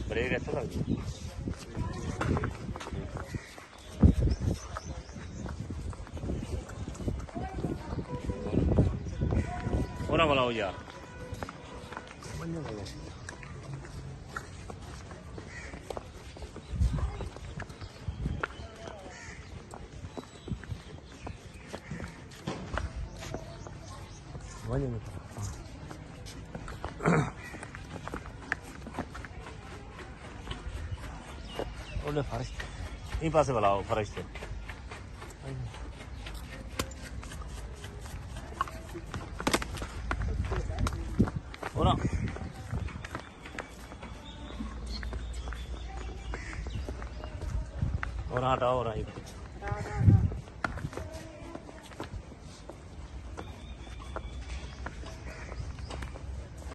Break ਇੱਥੇ ਲੱਗ ਗਈ। ਉਹਨਾਂ ਬੁਲਾਓ ਯਾਰ। ਉਹਨੇ ਫਰਸ਼ ਇਹ ਪਾਸੇ ਬੁਲਾਓ ਫਰਸ਼ ਤੇ। और हटाओ और